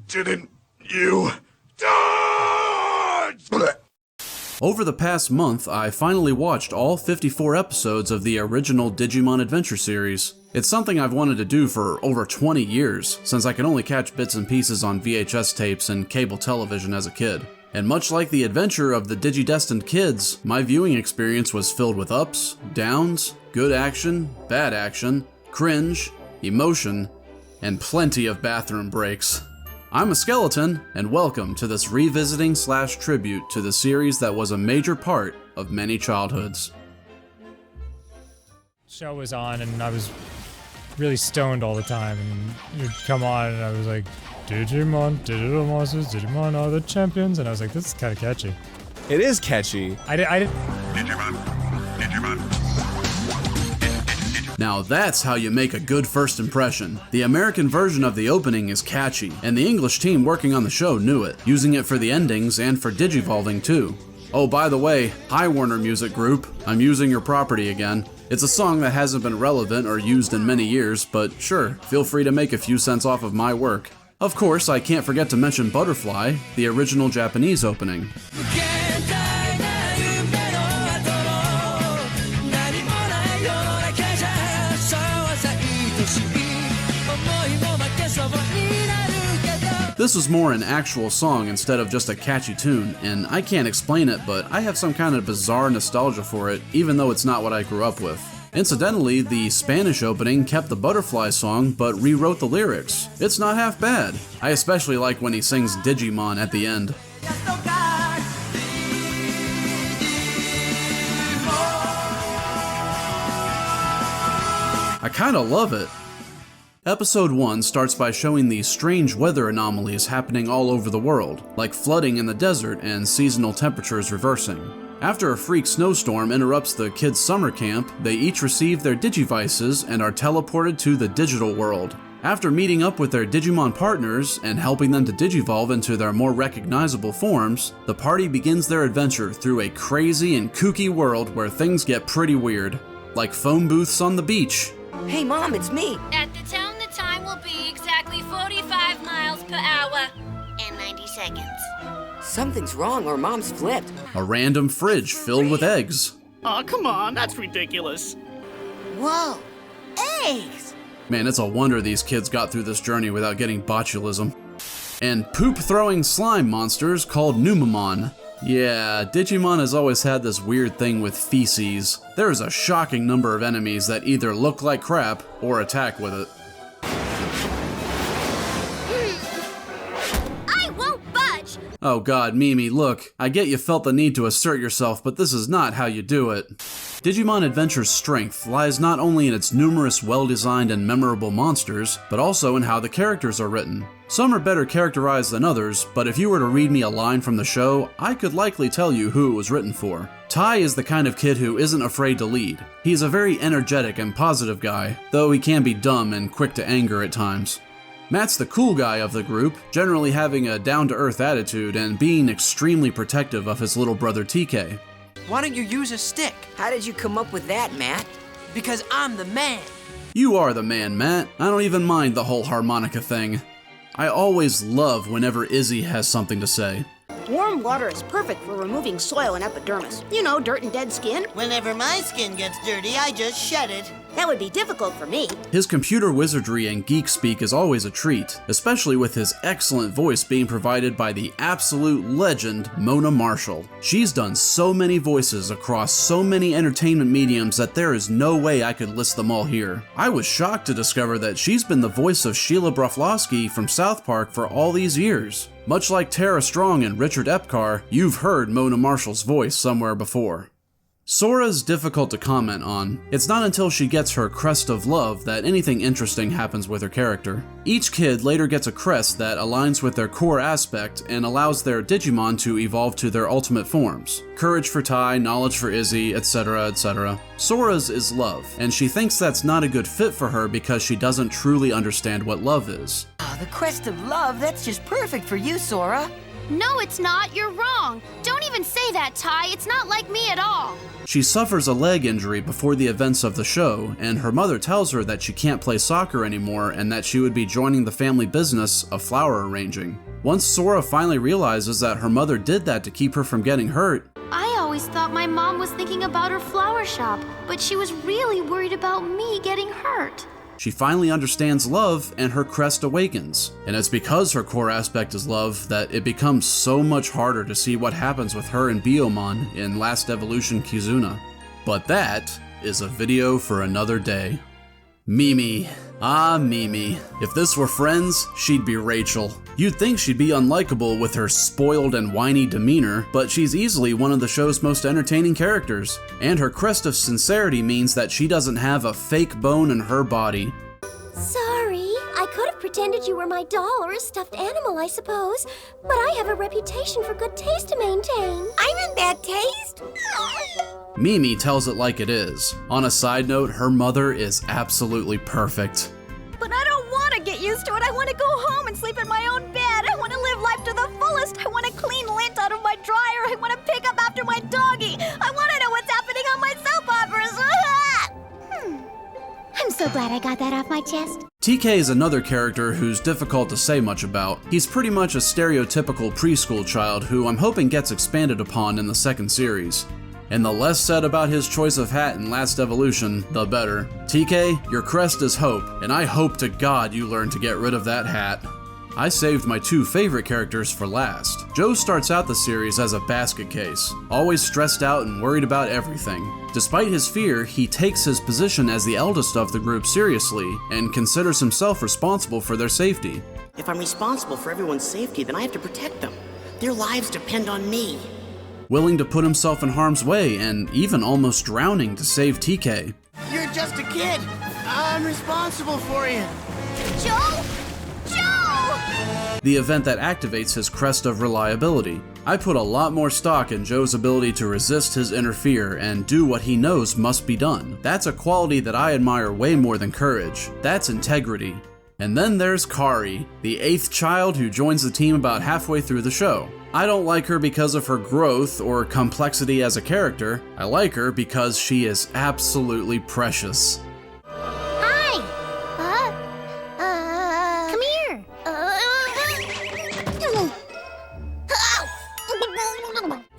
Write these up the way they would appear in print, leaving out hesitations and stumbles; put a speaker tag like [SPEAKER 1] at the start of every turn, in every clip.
[SPEAKER 1] Didn't you dodge?
[SPEAKER 2] Over the past month, I finally watched all 54 episodes of the original Digimon Adventure series. It's something I've wanted to do for over 20 years, since I could only catch bits and pieces on VHS tapes and cable television as a kid. And much like the adventure of the Digidestined kids, my viewing experience was filled with ups, downs, good action, bad action, cringe, emotion, and plenty of bathroom breaks. I'm a skeleton, and welcome to this revisiting / tribute to the series that was a major part of many childhoods.
[SPEAKER 3] Show was on and I was really stoned all the time, and you'd come on and I was like, Digimon, digital monsters, Digimon are the champions, and I was like, this is kind of catchy.
[SPEAKER 4] It is catchy.
[SPEAKER 3] I did.
[SPEAKER 1] Digimon.
[SPEAKER 2] Now that's how you make a good first impression. The American version of the opening is catchy, and the English team working on the show knew it, using it for the endings and for digivolving too. Oh, by the way, hi Warner Music Group, I'm using your property again. It's a song that hasn't been relevant or used in many years, but sure, feel free to make a few cents off of my work. Of course, I can't forget to mention Butterfly, the original Japanese opening. This was more an actual song instead of just a catchy tune, and I can't explain it, but I have some kind of bizarre nostalgia for it, even though it's not what I grew up with. Incidentally, the Spanish opening kept the Butterfly song, but rewrote the lyrics. It's not half bad. I especially like when he sings Digimon at the end. I kinda love it. Episode 1 starts by showing the strange weather anomalies happening all over the world, like flooding in the desert and seasonal temperatures reversing. After a freak snowstorm interrupts the kids' summer camp, they each receive their Digivices and are teleported to the digital world. After meeting up with their Digimon partners and helping them to digivolve into their more recognizable forms, the party begins their adventure through a crazy and kooky world where things get pretty weird, like phone booths on the beach.
[SPEAKER 5] Hey Mom, it's me.
[SPEAKER 6] At the town, the time will be exactly 45 miles per hour and 90 seconds.
[SPEAKER 5] Something's wrong or Mom's flipped.
[SPEAKER 2] A random fridge filled with eggs.
[SPEAKER 7] Oh, come on, that's ridiculous.
[SPEAKER 5] Whoa, eggs!
[SPEAKER 2] Man, it's a wonder these kids got through this journey without getting botulism. And poop-throwing slime monsters called Numemon. Yeah, Digimon has always had this weird thing with feces. There is a shocking number of enemies that either look like crap or attack with it.
[SPEAKER 6] I won't budge!
[SPEAKER 2] Oh god, Mimi, look, I get you felt the need to assert yourself, but this is not how you do it. Digimon Adventure's strength lies not only in its numerous well-designed and memorable monsters, but also in how the characters are written. Some are better characterized than others, but if you were to read me a line from the show, I could likely tell you who it was written for. Tai is the kind of kid who isn't afraid to lead. He's a very energetic and positive guy, though he can be dumb and quick to anger at times. Matt's the cool guy of the group, generally having a down-to-earth attitude and being extremely protective of his little brother TK.
[SPEAKER 8] Why don't you use a stick?
[SPEAKER 5] How did you come up with that, Matt?
[SPEAKER 8] Because I'm the man.
[SPEAKER 2] You are the man, Matt. I don't even mind the whole harmonica thing. I always love whenever Izzy has something to say.
[SPEAKER 9] Warm water is perfect for removing soil and epidermis. You know, dirt and dead skin.
[SPEAKER 10] Whenever my skin gets dirty, I just shed it.
[SPEAKER 9] That would be difficult for me.
[SPEAKER 2] His computer wizardry and geek speak is always a treat, especially with his excellent voice being provided by the absolute legend Mona Marshall. She's done so many voices across so many entertainment mediums that there is no way I could list them all here. I was shocked to discover that she's been the voice of Sheila Broflovsky from South Park for all these years. Much like Tara Strong and Richard Epcar, you've heard Mona Marshall's voice somewhere before. Sora's difficult to comment on. It's not until she gets her crest of love that anything interesting happens with her character. Each kid later gets a crest that aligns with their core aspect and allows their Digimon to evolve to their ultimate forms. Courage for Tai, knowledge for Izzy, etc, etc. Sora's is love, and she thinks that's not a good fit for her because she doesn't truly understand what love is.
[SPEAKER 5] Oh, the crest of love, that's just perfect for you, Sora.
[SPEAKER 11] No, it's not. You're wrong. Don't even say that, Ty. It's not like me at all.
[SPEAKER 2] She suffers a leg injury before the events of the show, and her mother tells her that she can't play soccer anymore and that she would be joining the family business of flower arranging. Once Sora finally realizes that her mother did that to keep her from getting hurt,
[SPEAKER 11] I always thought my mom was thinking about her flower shop, but she was really worried about me getting hurt.
[SPEAKER 2] she finally understands love and her crest awakens. And it's because her core aspect is love that it becomes so much harder to see what happens with her and Biyomon in Last Evolution Kizuna. But that is a video for another day. Mimi. Ah, Mimi. If this were Friends, she'd be Rachel. You'd think she'd be unlikable with her spoiled and whiny demeanor, but she's easily one of the show's most entertaining characters. And her crest of sincerity means that she doesn't have a fake bone in her body.
[SPEAKER 11] Sorry, I could have pretended you were my doll or a stuffed animal, I suppose. But I have a reputation for good taste to maintain.
[SPEAKER 5] I'm in bad taste?
[SPEAKER 2] Mimi tells it like it is. On a side note, her mother is absolutely perfect.
[SPEAKER 11] But I don't want to get used to it. I want to go home and sleep in my own bed. I want to live life to the fullest. I want to clean lint out of my dryer. I want to pick up after my doggy. I want to know what's happening on my soap operas. I'm so glad I got that off my chest.
[SPEAKER 2] TK is another character who's difficult to say much about. He's pretty much a stereotypical preschool child who I'm hoping gets expanded upon in the second series. And the less said about his choice of hat in Last Evolution, the better. TK, your crest is hope, and I hope to God you learn to get rid of that hat. I saved my two favorite characters for last. Joe starts out the series as a basket case, always stressed out and worried about everything. Despite his fear, he takes his position as the eldest of the group seriously and considers himself responsible for their safety.
[SPEAKER 7] If I'm responsible for everyone's safety, then I have to protect them. Their lives depend on me.
[SPEAKER 2] Willing to put himself in harm's way and even almost drowning to save TK.
[SPEAKER 10] You're just a kid. I'm responsible for you.
[SPEAKER 11] Joe? Joe!
[SPEAKER 2] The event that activates his crest of reliability. I put a lot more stock in Joe's ability to resist his inner fear and do what he knows must be done. That's a quality that I admire way more than courage. That's integrity. And then there's Kari, the 8th child who joins the team about halfway through the show. I don't like her because of her growth or complexity as a character. I like her because she is absolutely precious.
[SPEAKER 11] Hi! Come here!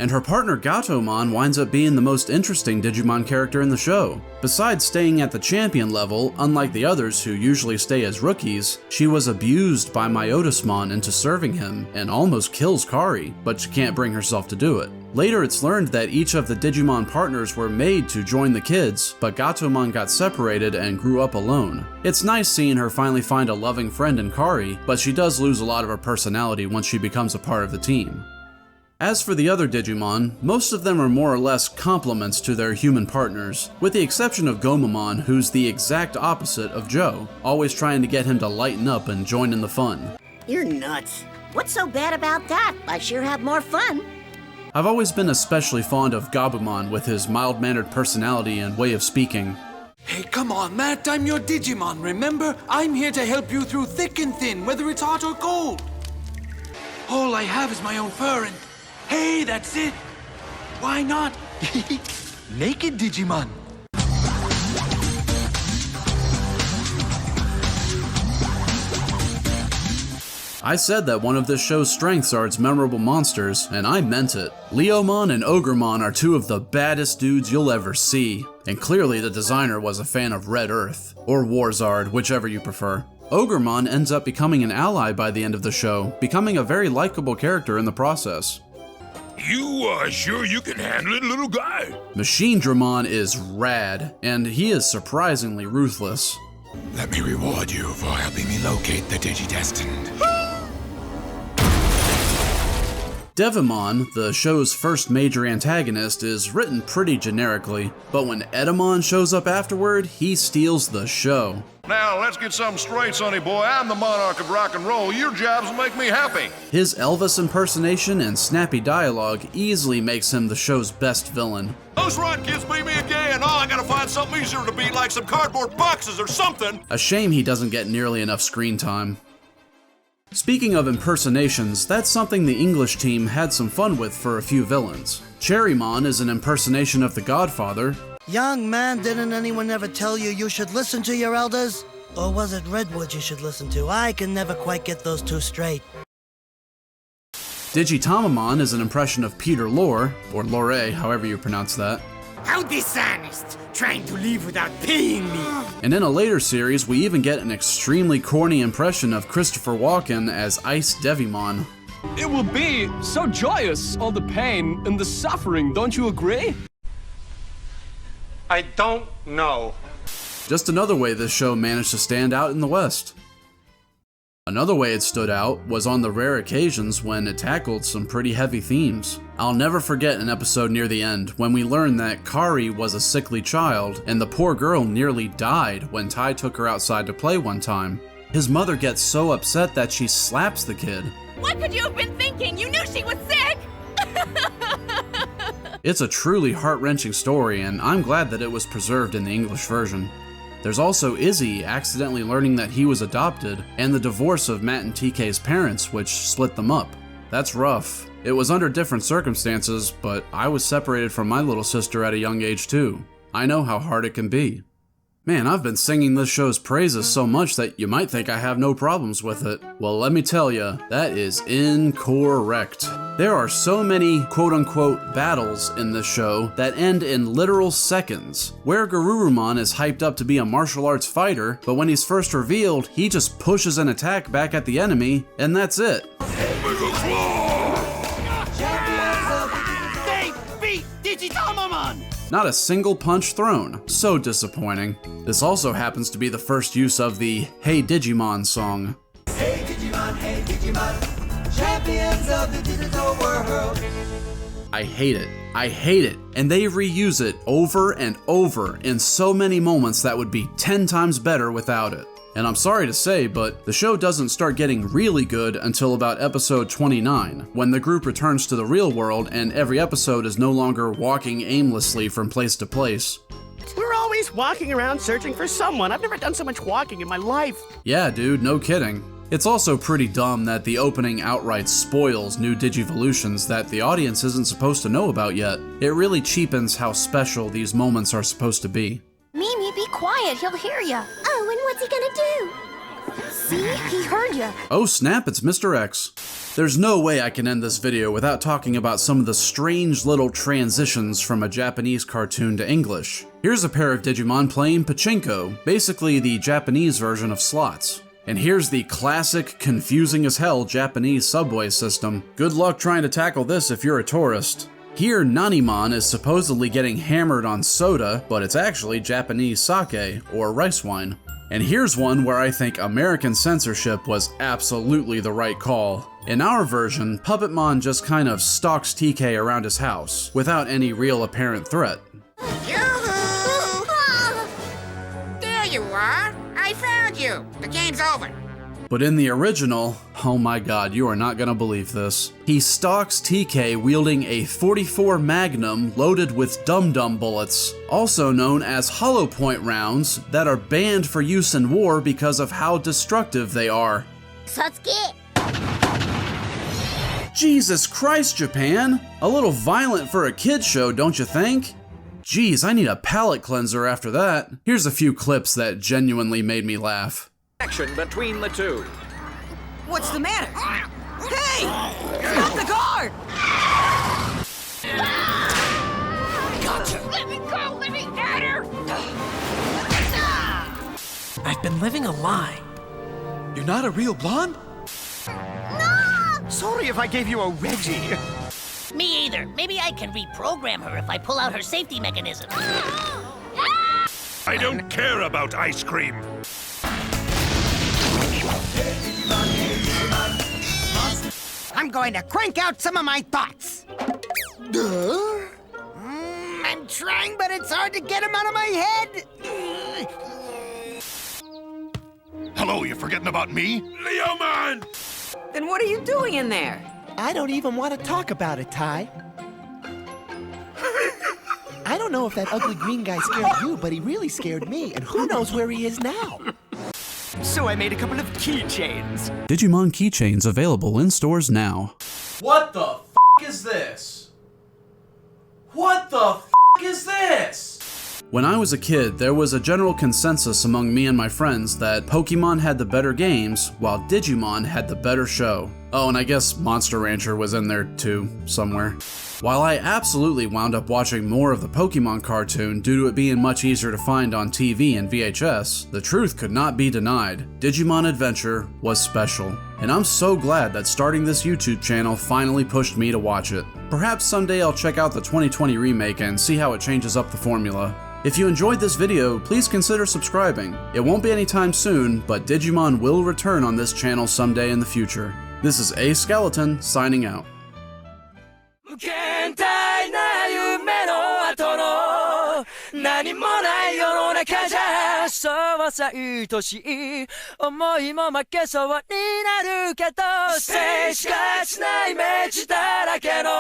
[SPEAKER 2] And her partner Gatomon winds up being the most interesting Digimon character in the show. Besides staying at the champion level, unlike the others who usually stay as rookies, she was abused by Myotismon into serving him and almost kills Kari, but she can't bring herself to do it. Later it's learned that each of the Digimon partners were made to join the kids, but Gatomon got separated and grew up alone. It's nice seeing her finally find a loving friend in Kari, but she does lose a lot of her personality once she becomes a part of the team. As for the other Digimon, most of them are more or less complements to their human partners, with the exception of Gomamon, who's the exact opposite of Joe, always trying to get him to lighten up and join in the fun.
[SPEAKER 10] You're nuts.
[SPEAKER 9] What's so bad about that? I sure have more fun.
[SPEAKER 2] I've always been especially fond of Gabumon with his mild-mannered personality and way of speaking.
[SPEAKER 12] Hey, come on, Matt, I'm your Digimon, remember? I'm here to help you through thick and thin, whether it's hot or cold. All I have is my own fur and... Hey, that's it! Why not? Naked Digimon.
[SPEAKER 2] I said that one of this show's strengths are its memorable monsters, and I meant it. Leomon and Ogremon are two of the baddest dudes you'll ever see, and clearly the designer was a fan of Red Earth, or Warzard, whichever you prefer. Ogremon ends up becoming an ally by the end of the show, becoming a very likable character in the process.
[SPEAKER 1] You are sure you can handle it, little guy?
[SPEAKER 2] Machinedramon is rad, and he is surprisingly ruthless.
[SPEAKER 1] Let me reward you for helping me locate the Digidestined.
[SPEAKER 2] Devimon, the show's first major antagonist, is written pretty generically, but when Edamon shows up afterward, he steals the show.
[SPEAKER 13] Now, let's get something straight, sonny boy. I'm the monarch of rock and roll. Your jobs make me happy.
[SPEAKER 2] His Elvis impersonation and snappy dialogue easily makes him the show's best villain.
[SPEAKER 13] Those right kids beat me again. Oh, I gotta find something easier to beat, like some cardboard boxes or something.
[SPEAKER 2] A shame he doesn't get nearly enough screen time. Speaking of impersonations, that's something the English team had some fun with for a few villains. Cherrymon is an impersonation of the Godfather.
[SPEAKER 10] Young man, didn't anyone ever tell you you should listen to your elders? Or was it Redwood you should listen to? I can never quite get those two straight.
[SPEAKER 2] Digitamamon is an impression of Peter Lorre, or Lorre, however you pronounce that.
[SPEAKER 14] How dishonest, trying to leave without paying me.
[SPEAKER 2] And in a later series, we even get an extremely corny impression of Christopher Walken as Ice Devimon.
[SPEAKER 15] It will be so joyous, all the pain and the suffering, don't you agree?
[SPEAKER 16] I don't know.
[SPEAKER 2] Just another way this show managed to stand out in the West. Another way it stood out was on the rare occasions when it tackled some pretty heavy themes. I'll never forget an episode near the end when we learned that Kari was a sickly child and the poor girl nearly died when Ty took her outside to play one time. His mother gets so upset that she slaps the kid.
[SPEAKER 6] What could you have been thinking? You knew she was sick!
[SPEAKER 2] It's a truly heart-wrenching story, and I'm glad that it was preserved in the English version. There's also Izzy accidentally learning that he was adopted, and the divorce of Matt and TK's parents, which split them up. That's rough. It was under different circumstances, but I was separated from my little sister at a young age too. I know how hard it can be. Man, I've been singing this show's praises so much that you might think I have no problems with it. Well, let me tell you, that is incorrect. There are so many quote-unquote battles in this show that end in literal seconds, where Garurumon is hyped up to be a martial arts fighter, but when he's first revealed, he just pushes an attack back at the enemy, and that's it.
[SPEAKER 14] They beat Digitamamon!
[SPEAKER 2] Not a single punch thrown. So disappointing. This also happens to be the first use of the Hey Digimon song.
[SPEAKER 17] Hey Digimon, champions of the digital world.
[SPEAKER 2] I hate it. I hate it. And they reuse it over and over in so many moments that would be 10 times better without it. And I'm sorry to say, but the show doesn't start getting really good until about episode 29, when the group returns to the real world and every episode is no longer walking aimlessly from place to place.
[SPEAKER 7] We're always walking around searching for someone. I've never done so much walking in my life.
[SPEAKER 2] Yeah, dude, no kidding. It's also pretty dumb that the opening outright spoils new Digivolutions that the audience isn't supposed to know about yet. It really cheapens how special these moments are supposed to be.
[SPEAKER 11] Mimi, be quiet. He'll hear ya. Oh, and what's he gonna do? See? He heard ya.
[SPEAKER 2] Oh snap, it's Mr. X. There's no way I can end this video without talking about some of the strange little transitions from a Japanese cartoon to English. Here's a pair of Digimon playing pachinko, basically the Japanese version of slots. And here's the classic, confusing as hell Japanese subway system. Good luck trying to tackle this if you're a tourist. Here, Nanimon is supposedly getting hammered on soda, but it's actually Japanese sake, or rice wine. And here's one where I think American censorship was absolutely the right call. In our version, Puppetmon just kind of stalks TK around his house, without any real apparent threat.
[SPEAKER 14] Yoo-hoo! There you are! I found you! The game's over!
[SPEAKER 2] But in the original, oh my god, you are not gonna believe this. He stalks TK wielding a .44 Magnum loaded with dum-dum bullets, also known as hollow point rounds that are banned for use in war because of how destructive they are.
[SPEAKER 11] Satsuki!
[SPEAKER 2] Jesus Christ, Japan! A little violent for a kid's show, don't you think? Geez, I need a palate cleanser after that. Here's a few clips that genuinely made me laugh.
[SPEAKER 18] Action between the two.
[SPEAKER 5] What's the matter? Hey! Stop the car!
[SPEAKER 14] Gotcha!
[SPEAKER 6] Let me go! Let me at her!
[SPEAKER 8] I've been living a lie.
[SPEAKER 12] You're not a real blonde?
[SPEAKER 11] No!
[SPEAKER 14] Sorry if I gave you a Reggie.
[SPEAKER 19] Me either. Maybe I can reprogram her if I pull out her safety mechanism.
[SPEAKER 13] I don't care about ice cream.
[SPEAKER 14] I'm going to crank out some of my thoughts. I'm trying, but it's hard to get them out of my head.
[SPEAKER 13] Hello, you forgetting about me? Leo man!
[SPEAKER 5] Then what are you doing in there?
[SPEAKER 10] I don't even want to talk about it, Ty. I don't know if that ugly green guy scared you, but he really scared me, and who knows where he is now.
[SPEAKER 16] So I made a couple of keychains.
[SPEAKER 2] Digimon keychains available in stores now. What the f*** is this? What the f*** is this? When I was a kid, there was a general consensus among me and my friends that Pokemon had the better games, while Digimon had the better show. Oh, and I guess Monster Rancher was in there too, somewhere. While I absolutely wound up watching more of the Pokemon cartoon due to it being much easier to find on TV and VHS, the truth could not be denied. Digimon Adventure was special, and I'm so glad that starting this YouTube channel finally pushed me to watch it. Perhaps someday I'll check out the 2020 remake and see how it changes up the formula. If you enjoyed this video, please consider subscribing. It won't be anytime soon, but Digimon will return on this channel someday in the future. This is A Skeleton signing out.
[SPEAKER 17] 無限大な夢の後の何もない世の中じゃそうさ愛しい思いも負けそうになるけどステージがしないイメージだらけの